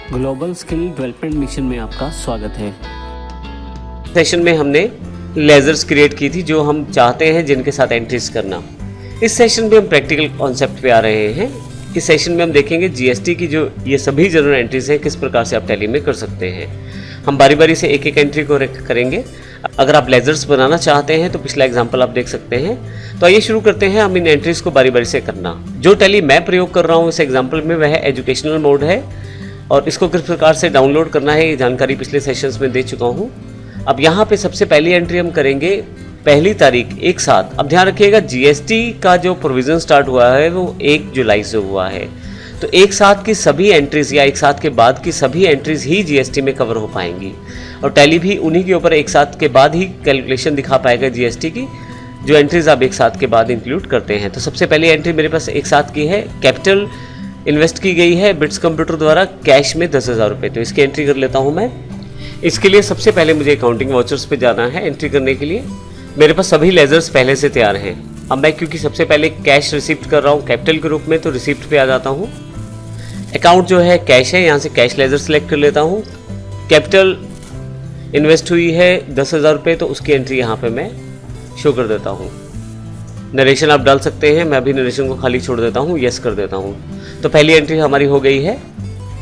Global skill development mission में आपका स्वागत है। सेशन में हमने लेजर्स क्रिएट की थी जो हम चाहते हैं जिनके साथ एंट्रीज करना। इस सेशन में हम प्रैक्टिकल कॉन्सेप्ट पे आ रहे हैं। इस सेशन में हम देखेंगे जीएसटी की जो ये सभी जनरल एंट्रीज हैं किस प्रकार से आप टैली में कर सकते हैं। हम बारी बारी से एक एक एंट्री को करेंगे। अगर आप लेजर्स बनाना चाहते हैं तो पिछला एग्जाम्पल आप देख सकते हैं। तो आइए शुरू करते हैं हम इन एंट्रीज को बारी बारी से करना। जो टैली मैं प्रयोग कर रहा हूँ इस एग्जाम्पल में वह एजुकेशनल मोड है और इसको किस प्रकार से डाउनलोड करना है ये जानकारी पिछले सेशंस में दे चुका हूँ। अब यहाँ पे सबसे पहली एंट्री हम करेंगे 1 तारीख एक साथ। अब ध्यान रखिएगा जीएसटी का जो प्रोविज़न स्टार्ट हुआ है वो 1 जुलाई से हुआ है। तो एक साथ की सभी एंट्रीज या एक साथ के बाद की सभी एंट्रीज ही जीएसटी में कवर हो पाएंगी और टैली भी उन्हीं के ऊपर एक साथ के बाद ही कैलकुलेशन दिखा पाएगा जीएसटी की जो एंट्रीज आप एक साथ के बाद इंक्लूड करते हैं। तो सबसे पहली एंट्री मेरे पास एक साथ की है। कैपिटल इन्वेस्ट की गई है बिट्स कंप्यूटर द्वारा कैश में 10,000 रुपये। तो इसकी एंट्री कर लेता हूँ मैं। इसके लिए सबसे पहले मुझे अकाउंटिंग वाउचर्स पे जाना है एंट्री करने के लिए। मेरे पास सभी लेजर्स पहले से तैयार हैं। अब मैं क्योंकि सबसे पहले कैश रिसिप्ट कर रहा हूँ कैपिटल के रूप में तो रिसिप्ट पे आ जाता हूँ। अकाउंट जो है कैश है, यहाँ से कैश लेजर सेलेक्ट कर लेता हूँ। कैपिटल इन्वेस्ट हुई है 10,000 रुपये तो उसकी एंट्री यहाँ पे मैं शो कर देता हूँ। नरेशन आप डाल सकते हैं, मैं अभी नरेशन को खाली छोड़ देता हूँ, यस कर देता हूँ। तो पहली एंट्री हमारी हो गई है।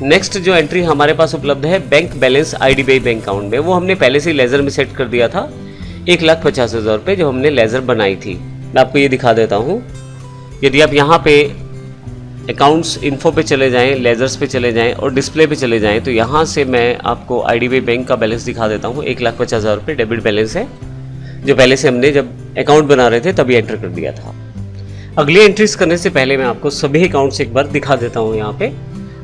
नेक्स्ट जो एंट्री हमारे पास उपलब्ध है bank balance IDBI bank account में, वो हमने पहले से लेजर में सेट कर दिया था 1,50,000 रुपये जो हमने लेजर बनाई थी। मैं आपको ये दिखा देता हूँ। यदि आप यहाँ पे अकाउंट्स इन्फो पे चले जाएं, लेजर्स पे चले जाएं और डिस्प्ले पे चले जाएं तो यहाँ से मैं आपको आईडीबीआई बैंक का बैलेंस दिखा देता हूँ। 1,50,000 रुपये डेबिट बैलेंस है जो पहले से हमने जब अकाउंट बना रहे थे तभी एंटर कर दिया था। अगली एंट्रीज करने से पहले मैं आपको सभी अकाउंट्स एक बार दिखा देता हूँ यहाँ पे।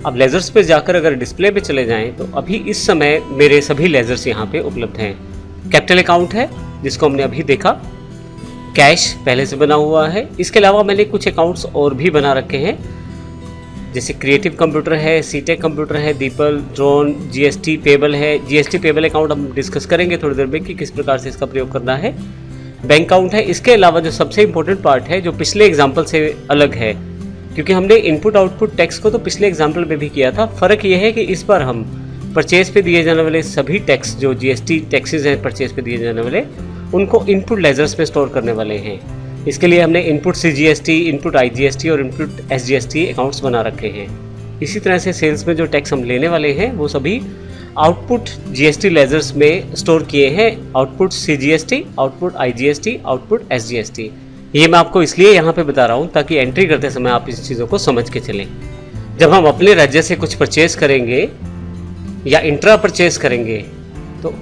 अब लेजर्स पे जाकर अगर डिस्प्ले पे चले जाएं तो अभी इस समय मेरे सभी लेजर्स यहाँ पे उपलब्ध हैं। कैपिटल अकाउंट है जिसको हमने अभी देखा, कैश पहले से बना हुआ है। इसके अलावा मैंने कुछ अकाउंट्स और भी बना रखे हैं जैसे क्रिएटिव कंप्यूटर है, सीटेक कंप्यूटर है, दीपल, ड्रोन, जीएसटी पेबल है। जीएसटी पेबल अकाउंट हम डिस्कस करेंगे थोड़ी देर में कि किस प्रकार से इसका प्रयोग करना है। बैंक अकाउंट है। इसके अलावा जो सबसे इंपॉर्टेंट पार्ट है जो पिछले एग्जाम्पल से अलग है क्योंकि हमने इनपुट आउटपुट टैक्स को तो पिछले एग्जाम्पल में भी किया था। फ़र्क ये है कि इस बार हम परचेज पे दिए जाने वाले सभी टैक्स जो जीएसटी टैक्सेस हैं परचेज पे दिए जाने वाले उनको इनपुट लेजर्स में स्टोर करने वाले हैं। इसके लिए हमने इनपुट सीजीएसटी, इनपुट आईजीएसटी और इनपुट एसजीएसटी अकाउंट्स बना रखे हैं। इसी तरह से सेल्स में जो टैक्स हम लेने वाले हैं वो सभी आउटपुट जीएसटी लेजर्स में स्टोर किए हैं। Output CGST, output IGST, output SGST. ये मैं आपको इसलिए यहाँ पे बता रहा हूँ ताकि एंट्री करते समय आप इस चीज़ों को समझ के चलें। जब हम अपने राज्य से कुछ परचेज करेंगे या इंट्रा परचेज करेंगे तो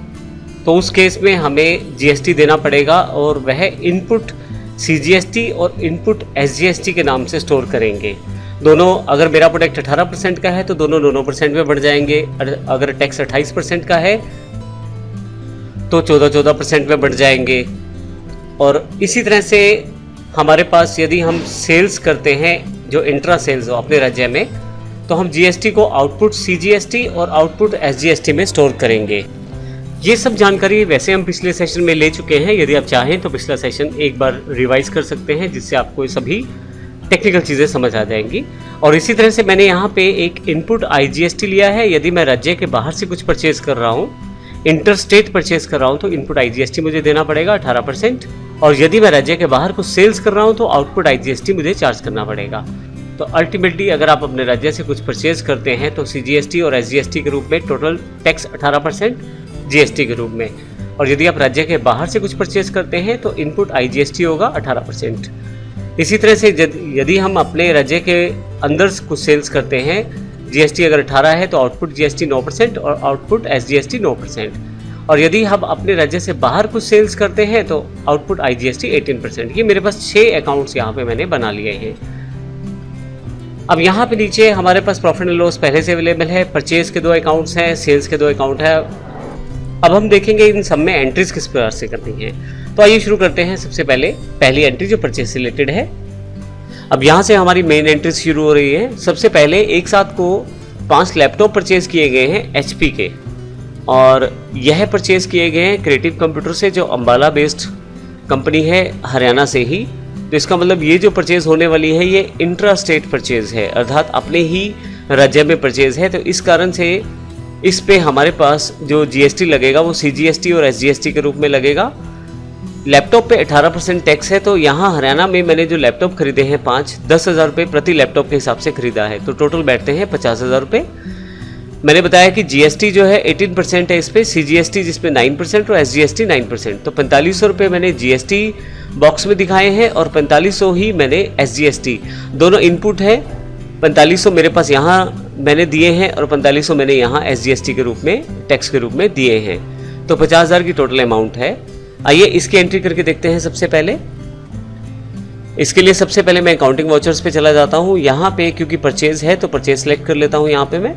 उस केस में हमें जीएसटी देना पड़ेगा और वह इनपुट सीजीएसटी और इनपुट एसजीएसटी के नाम से स्टोर करेंगे। दोनों, अगर मेरा प्रोडक्ट 18% का है तो दोनों 9% में बढ़ जाएंगे। अगर टैक्स 28% का है तो 14% में बढ़ जाएंगे। और इसी तरह से हमारे पास यदि हम सेल्स करते हैं जो इंट्रा सेल्स हो अपने राज्य में तो हम जीएसटी को आउटपुट सीजीएसटी और आउटपुट एसजीएसटी में स्टोर करेंगे। ये सब जानकारी वैसे हम पिछले सेशन में ले चुके हैं। यदि आप चाहें तो पिछला सेशन एक बार रिवाइज कर सकते हैं जिससे आपको ये सभी टेक्निकल चीज़ें समझ आ जाएंगी। और इसी तरह से मैंने यहाँ पे एक इनपुट आईजीएसटी लिया है। यदि मैं राज्य के बाहर से कुछ परचेज कर रहा हूँ, इंटर स्टेट परचेज कर रहा हूँ तो इनपुट आईजीएसटी मुझे देना पड़ेगा 18%। और यदि मैं राज्य के बाहर कुछ सेल्स कर रहा हूँ तो आउटपुट आईजीएसटी मुझे चार्ज करना पड़ेगा। तो अल्टीमेटली अगर आप अपने राज्य से कुछ परचेज करते हैं तो सीजीएसटी और एसजीएसटी के रूप में टोटल टैक्स 18%, जीएसटी के रूप में। और यदि आप राज्य के बाहर से कुछ परचेज करते हैं तो इनपुट आईजीएसटी होगा 18%। इसी तरह से यदि हम अपने राज्य के अंदर कुछ सेल्स करते हैं, जीएसटी अगर 18 है तो आउटपुट जीएसटी 9% और आउटपुट एसजीएसटी 9%। और यदि हम अपने राज्य से बाहर कुछ सेल्स करते हैं तो आउटपुट आईजीएसटी 18%। ये मेरे पास 6 अकाउंट्स यहाँ पे मैंने बना लिए हैं। अब यहाँ पे नीचे हमारे पास प्रॉफिट एंड लॉस पहले से अवेलेबल है। परचेज के 2 अकाउंट्स हैं, सेल्स के 2 अकाउंट है। अब हम देखेंगे इन सब में एंट्रीज किस प्रकार से करनी है। तो आइए शुरू करते हैं। सबसे पहले पहली एंट्री जो परचेज से रिलेटेड है। अब यहाँ से हमारी मेन एंट्रीज शुरू हो रही है। सबसे पहले एक साथ को 5 लैपटॉप परचेज किए गए हैं एचपी के और यह परचेज किए गए हैं क्रिएटिव कंप्यूटर से जो अम्बाला बेस्ड कंपनी है हरियाणा से ही। तो इसका मतलब ये जो परचेज होने वाली है ये इंट्रा स्टेट परचेज है, अर्थात अपने ही राज्य में परचेज है, तो इस कारण से इस पे हमारे पास जो जीएसटी लगेगा वो सीजीएसटी और एसजीएसटी के रूप में लगेगा। लैपटॉप पे 18% टैक्स है, तो यहाँ हरियाणा में मैंने जो लैपटॉप खरीदे हैं 10,000 रुपये प्रति लैपटॉप के हिसाब से खरीदा है, तो टोटल बैठते हैं 50,000 रुपये। मैंने बताया कि जीएसटी जो है 18% है इस पर, सीजीएसटी जिसमें 9% और एसजीएसटी 9%, तो 4500 रुपये मैंने जीएसटी बॉक्स में दिखाए हैं और 4500 ही मैंने एसजीएसटी, दोनों इनपुट है। 4500 मेरे पास यहाँ मैंने दिए हैं और 4500 मैंने यहाँ एसजीएसटी के रूप में, टैक्स के रूप में दिए हैं, तो 50,000 की टोटल अमाउंट है। आइए इसकी एंट्री करके देखते हैं। सबसे पहले इसके लिए सबसे पहले मैं अकाउंटिंग वाउचर्स पे चला जाता हूँ। यहाँ पे क्योंकि परचेज है तो परचेज सेलेक्ट कर लेता हूँ। यहाँ पे मैं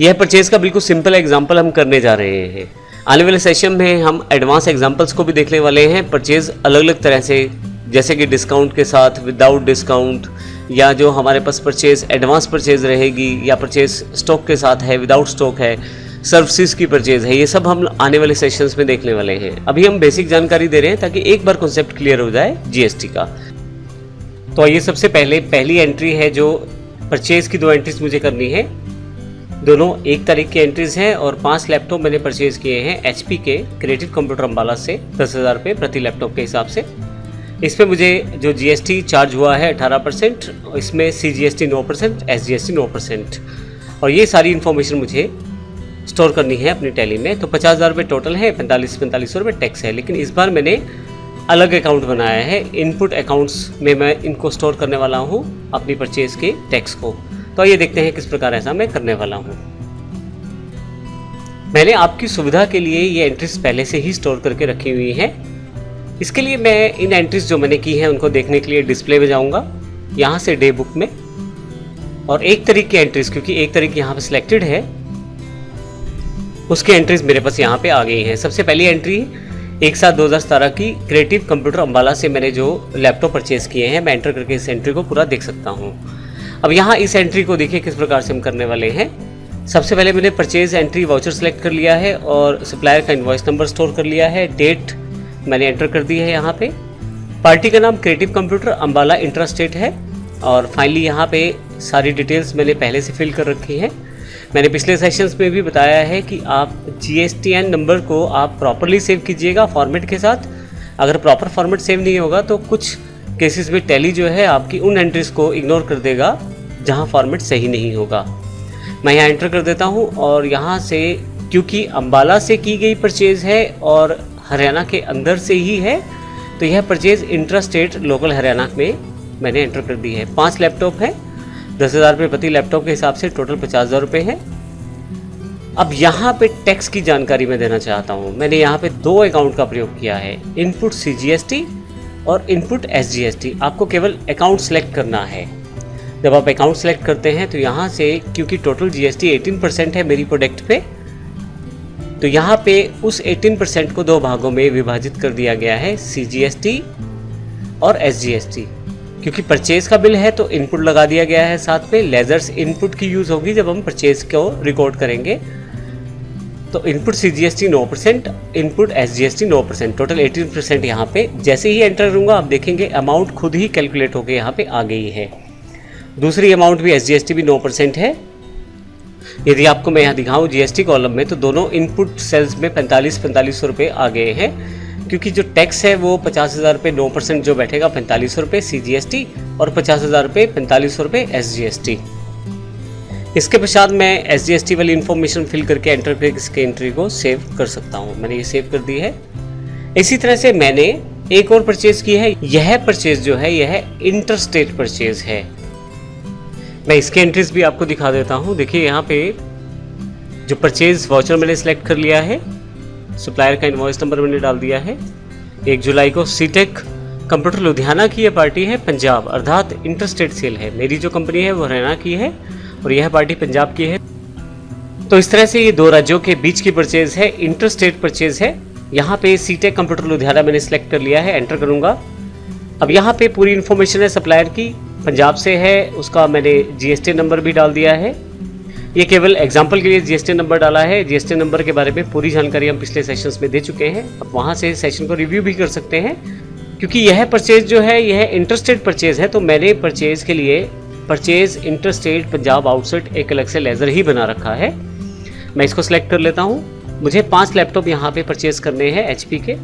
यह परचेज का बिल्कुल सिंपल एग्जांपल हम करने जा रहे हैं। आने वाले सेशन में हम एडवांस एग्जांपल्स को भी देखने वाले हैं, परचेज अलग अलग तरह से, जैसे कि डिस्काउंट के साथ, विदाउट डिस्काउंट, या जो हमारे पास परचेज एडवांस परचेज रहेगी, या परचेज स्टॉक के साथ है, विदाउट स्टॉक है, सर्विसेज की परचेज है, ये सब हम आने वाले सेशंस में देखने वाले हैं। अभी हम बेसिक जानकारी दे रहे हैं ताकि एक बार कॉन्सेप्ट क्लियर हो जाए जीएसटी का। तो ये सबसे पहले पहली एंट्री है जो परचेज की 2 एंट्रीज मुझे करनी है। दोनों 1 तारीख की एंट्रीज हैं और 5 लैपटॉप मैंने परचेज किए हैं एचपी के क्रिएटिव कंप्यूटर अम्बाला से 10,000 रुपये प्रति लैपटॉप के हिसाब से। इस पर मुझे जो जीएसटी चार्ज हुआ है 18%, इसमें सीजीएसटी 9%, एसजीएसटी 9%, और ये सारी इन्फॉर्मेशन मुझे स्टोर करनी है अपनी टैली में। तो 50,000 रुपये टोटल है, 4500 रुपये टैक्स है। लेकिन इस बार मैंने अलग अकाउंट बनाया है, इनपुट अकाउंट्स में मैं इनको स्टोर करने वाला हूँ अपनी परचेज के टैक्स को। तो ये देखते हैं किस प्रकार ऐसा मैं करने वाला हूँ। मैंने आपकी सुविधा के लिए ये एंट्रीज पहले से ही स्टोर करके रखी हुई है। इसके लिए मैं इन एंट्रीज जो मैंने की हैं उनको देखने के लिए डिस्प्ले में जाऊँगा, यहाँ से डे बुक में, और 1 तारीख की एंट्रीज, क्योंकि 1 तारीख यहाँ पर सिलेक्टेड है, उसकी एंट्रीज मेरे पास यहाँ पे आ गई हैं। सबसे पहली एंट्री 1/7/2017 की क्रिएटिव कंप्यूटर अम्बाला से मैंने जो लैपटॉप परचेज किए हैं, मैं एंटर करके इस एंट्री को पूरा देख सकता हूँ। अब यहाँ इस एंट्री को देखिए किस प्रकार से हम करने वाले हैं। सबसे पहले मैंने परचेज एंट्री वाउचर सेलेक्ट कर लिया है और सप्लायर का इनवॉइस नंबर स्टोर कर लिया है, डेट मैंने एंटर कर दी है यहाँ पे, पार्टी का नाम creative computer Ambala intra state है, और फाइनली यहाँ पे सारी डिटेल्स मैंने पहले से फिल कर रखी है। मैंने पिछले सेशंस में भी बताया है कि आप जीएसटीएन नंबर को आप प्रॉपरली सेव कीजिएगा फॉर्मेट के साथ। अगर प्रॉपर फॉर्मेट सेव नहीं होगा तो कुछ केसेस में टैली जो है आपकी उन एंट्रीज को इग्नोर कर देगा जहां फॉर्मेट सही नहीं होगा। मैं यहाँ एंटर कर देता हूँ, और यहाँ से क्योंकि अम्बाला से की गई परचेज है और हरियाणा के अंदर से ही है, तो यह purchase intra state local Haryana में मैंने एंटर कर दी है। 5 लैपटॉप है, 10,000 रुपये प्रति लैपटॉप के हिसाब से टोटल 50,000 रुपये है। अब यहाँ पे टैक्स की जानकारी मैं देना चाहता हूँ। मैंने यहाँ पे 2 अकाउंट का प्रयोग किया है, इनपुट सीजीएसटी और इनपुट एसजीएसटी। आपको केवल अकाउंट सेलेक्ट करना है। जब आप अकाउंट सेलेक्ट करते हैं तो यहाँ से क्योंकि टोटल जीएसटी 18% है मेरी प्रोडक्ट पे, तो यहाँ पे उस 18% को 2 भागों में विभाजित कर दिया गया है, सीजीएसटी और एसजीएसटी। क्योंकि परचेज का बिल है तो इनपुट लगा दिया गया है, साथ में लेजर्स इनपुट की यूज़ होगी जब हम परचेज को रिकॉर्ड करेंगे। तो input CGST 9%, input SGST 9%, total 18% यहाँ पे। जैसे ही एंटर करूँगा आप देखेंगे अमाउंट खुद ही कैलकुलेट होकर यहाँ पे आ गई है। दूसरी अमाउंट भी एसजीएसटी भी 9% है। यदि आपको मैं यहाँ दिखाऊँ जीएसटी कॉलम में, तो दोनों इनपुट सेल्स में 4500 रुपये आ गए हैं, क्योंकि जो टैक्स है वो 50,000 रुपये 9% जो बैठेगा 4500 रुपये सीजीएसटी और 50,000 रुपये 4500 रुपये एसजीएसटी। इसके पश्चात मैं एसजीएसटी वाली इन्फॉर्मेशन फिल करके एंटर करके इसके एंट्री को सेव कर सकता हूँ। मैंने ये सेव कर दी है। इसी तरह से मैंने एक और परचेज की है। यह परचेज जो है यह इंटरस्टेट परचेज है। मैं इसके एंट्रीज भी आपको दिखा देता हूँ। देखिए यहाँ पे जो परचेज वाउचर मैंने सेलेक्ट कर लिया है, सप्लायर का इनवॉइस नंबर मैंने डाल दिया है। 1 जुलाई को सीटेक कंप्यूटर लुधियाना की यह पार्टी है पंजाब, अर्थात इंटरस्टेट सेल है। मेरी जो कंपनी है वो हरियाणा की है और यह पार्टी पंजाब की है। तो इस तरह से ये 2 राज्यों के बीच की परचेज है, इंटरस्टेट परचेज है। यहाँ पे सीटेक कंप्यूटर लुधियाना मैंने सेलेक्ट कर लिया है, एंटर करूँगा। अब यहाँ पे पूरी इन्फॉर्मेशन है, सप्लायर की पंजाब से है, उसका मैंने जीएसटी नंबर भी डाल दिया है। ये केवल एग्जांपल के लिए जीएसटी नंबर डाला है। जीएसटी नंबर के बारे में पूरी जानकारी हम पिछले सेशंस में दे चुके हैं। अब वहाँ से सेशन को रिव्यू भी कर सकते हैं। क्योंकि यह परचेज जो है यह इंटरस्टेट परचेज है, तो मैंने परचेज के लिए purchase inter state Punjab outset एक अलग से लेज़र ही बना रखा है। मैं इसको सिलेक्ट कर लेता हूँ। मुझे 5 लैपटॉप यहाँ पे परचेज करने हैं HP के।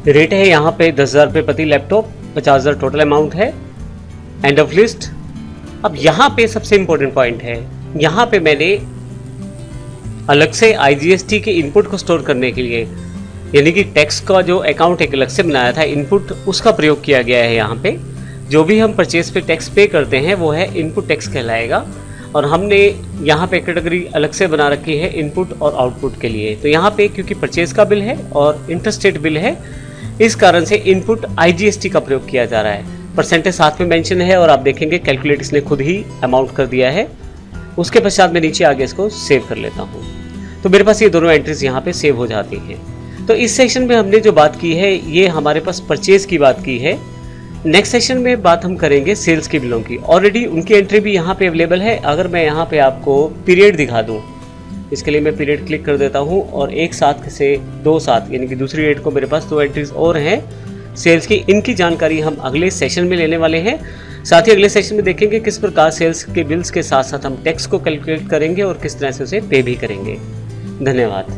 रेट है यहाँ पे 10,000 रुपये प्रति लैपटॉप, 50,000 टोटल अमाउंट है। End of list. अब यहाँ पे सबसे इम्पोर्टेंट पॉइंट है, यहाँ पे मैंने अलग से IGST के इनपुट को स्टोर करने के लिए, यानी कि टैक्स का जो अकाउंट एक अलग से बनाया था इनपुट, उसका प्रयोग किया गया है। यहाँ पे जो भी हम परचेज पे टैक्स पे करते हैं वो है इनपुट टैक्स कहलाएगा, और हमने यहाँ पे कैटेगरी अलग से बना रखी है इनपुट और आउटपुट के लिए। तो यहाँ पे क्योंकि परचेज का बिल है और इंटरस्टेट बिल है, इस कारण से इनपुट IGST का प्रयोग किया जा रहा है। परसेंटेज साथ में मेंशन है और आप देखेंगे कैलकुलेट इसने खुद ही अमाउंट कर दिया है। उसके पश्चात मैं नीचे आगे इसको सेव कर लेता हूँ, तो मेरे पास ये दोनों एंट्रीज यहाँ पे सेव हो जाती हैं। तो इस सेशन में हमने जो बात की है ये हमारे पास परचेज की बात की है। नेक्स्ट सेशन में बात हम करेंगे सेल्स के बिलों की। ऑलरेडी उनकी एंट्री भी यहाँ पे अवेलेबल है। अगर मैं यहाँ पे आपको पीरियड दिखा दूँ, इसके लिए मैं पीरियड क्लिक कर देता हूँ और एक साथ से 2 साथ, यानी कि दूसरी डेट को मेरे पास 2 एंट्रीज और हैं सेल्स की। इनकी जानकारी हम अगले सेशन में लेने वाले हैं। साथ ही अगले सेशन में देखेंगे किस प्रकार सेल्स के बिल्स के साथ साथ हम टैक्स को कैलकुलेट करेंगे और किस तरह से उसे पे भी करेंगे। धन्यवाद।